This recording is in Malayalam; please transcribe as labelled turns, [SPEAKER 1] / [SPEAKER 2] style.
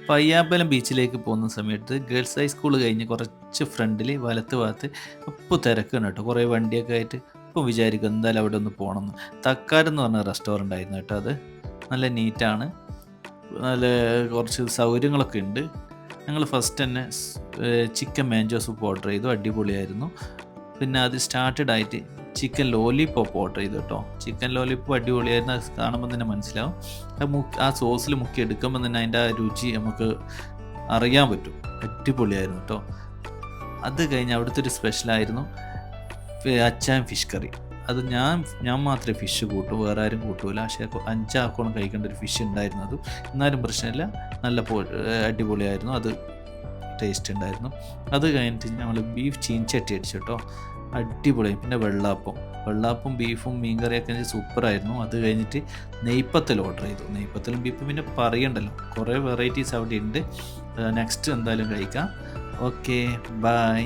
[SPEAKER 1] പയ്യാമ്പലം ബീച്ചിലേക്ക് പോകുന്ന സമയത്ത് ഗേൾസ് ഹൈസ്കൂൾ കഴിഞ്ഞ് കുറച്ച് ഫ്രണ്ടിൽ വലത്ത് ഭാഗത്ത് ഇപ്പോൾ തിരക്കാണ് കേട്ടോ. കുറേ വണ്ടിയൊക്കെ ആയിട്ട് ഇപ്പം വിചാരിക്കും എന്തായാലും അവിടെ ഒന്ന് പോകണമെന്ന്. തക്കാരം എന്ന് പറഞ്ഞ റെസ്റ്റോറൻ്റ് ആയിരുന്നു കേട്ടോ അത്. നല്ല നീറ്റാണ്, നല്ല കുറച്ച് സൗകര്യങ്ങളൊക്കെ ഉണ്ട്. ഞങ്ങൾ ഫസ്റ്റ് തന്നെ ചിക്കൻ മാഞ്ചോ സൂപ്പ് ഓർഡർ ചെയ്തു, അടിപൊളിയായിരുന്നു. പിന്നെ അത് സ്റ്റാർട്ടഡ് ആയിട്ട് ചിക്കൻ ലോലിപോപ്പ് ഓർഡർ ചെയ്തു കേട്ടോ. ചിക്കൻ ലോലിപോപ്പ് അടിപൊളിയായിരുന്നു, അത് കാണുമ്പോൾ തന്നെ മനസ്സിലാവും. ആ സോസിൽ മുക്കി എടുക്കുമ്പോൾ തന്നെ അതിൻ്റെ ആ രുചി നമുക്ക് അറിയാൻ പറ്റും. അടിപൊളിയായിരുന്നു കേട്ടോ. അത് കഴിഞ്ഞ് അവിടുത്തെ ഒരു സ്പെഷ്യലായിരുന്നു അച്ചാൻ ഫിഷ് കറി. അത് ഞാൻ മാത്രമേ ഫിഷ് കൂട്ടൂ, വേറെ ആരും കൂട്ടൂല. പക്ഷേ 5 ആക്കോളം കഴിക്കേണ്ട ഒരു ഫിഷ് ഉണ്ടായിരുന്നു. അത് എന്നാലും പ്രശ്നമില്ല, നല്ല അടിപൊളിയായിരുന്നു. അത് ടേസ്റ്റ് ഉണ്ടായിരുന്നു. അത് കഴിഞ്ഞിട്ട് ഞങ്ങൾ ബീഫ് ചീൻചട്ടി അടിച്ചു കേട്ടോ, അടിപൊളിയായി. പിന്നെ വെള്ളാപ്പം ബീഫും മീൻ കറിയൊക്കെ സൂപ്പറായിരുന്നു. അത് കഴിഞ്ഞിട്ട് നെയ്പ്പത്തൽ ഓർഡർ ചെയ്തു. നെയ്പ്പത്തലും ബീഫും പിന്നെ പറയണ്ടല്ലോ, കുറേ വെറൈറ്റീസ് അവിടെ ഉണ്ട്. നെക്സ്റ്റ് എന്തായാലും കഴിക്കാം. Okay, by.